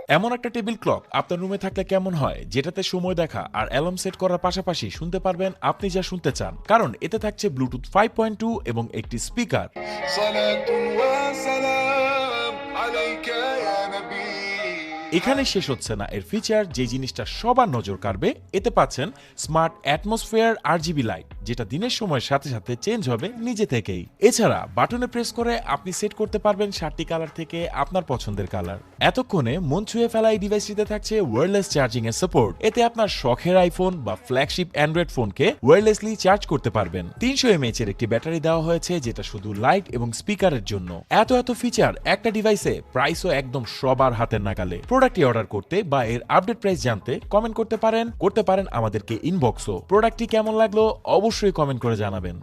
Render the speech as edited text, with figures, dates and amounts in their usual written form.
এমন একটা table clock আপনার রুমে থাকলে কেমন হয়, যেটাতে সময় দেখা আর অ্যালার্ম সেট করার পাশাপাশি শুনতে পারবেন আপনি যা শুনতে চান, কারণ এতে থাকছে ব্লুটুথ 5.2 এবং একটি স্পিকার। এখানে শেষ হচ্ছে না, এর ফিচার যে জিনিসটা সবার নজর কাড়বে, এতে পাচ্ছেন স্মার্ট অ্যাটমসফিয়ার আরজিবি লাইট, যেটা দিনের সময়ের সাথে সাথে চেঞ্জ হবে নিজে থেকেই। এছাড়া বাটনে প্রেস করে আপনি সেট করতে পারবেন 7টি কালার থেকে আপনার পছন্দের কালার। এতক্ষণে মন ছুঁয়ে ফেলা এই ডিভাইসটিতে থাকছে ওয়্যারলেস চার্জিং এর সাপোর্ট। এতে আপনার শখের আইফোন বা ফ্ল্যাগশিপ অ্যান্ড্রয়েড ফোনকে ওয়্যারলেসলি চার্জ করতে পারবেন। 300 mAh এর একটি ব্যাটারি দেওয়া হয়েছে, যেটা শুধু লাইট এবং স্পিকারের জন্য। এত ফিচার একটা ডিভাইসে, প্রাইসও একদম সবার হাতের নাগালে। প্রোডাক্টটি অর্ডার করতে বা এর আপডেট প্রাইস জানতে কমেন্ট করতে পারেন আমাদেরকে ইনবক্সও। প্রোডাক্টটি কেমন লাগলো অবশ্যই কমেন্ট করে জানাবেন।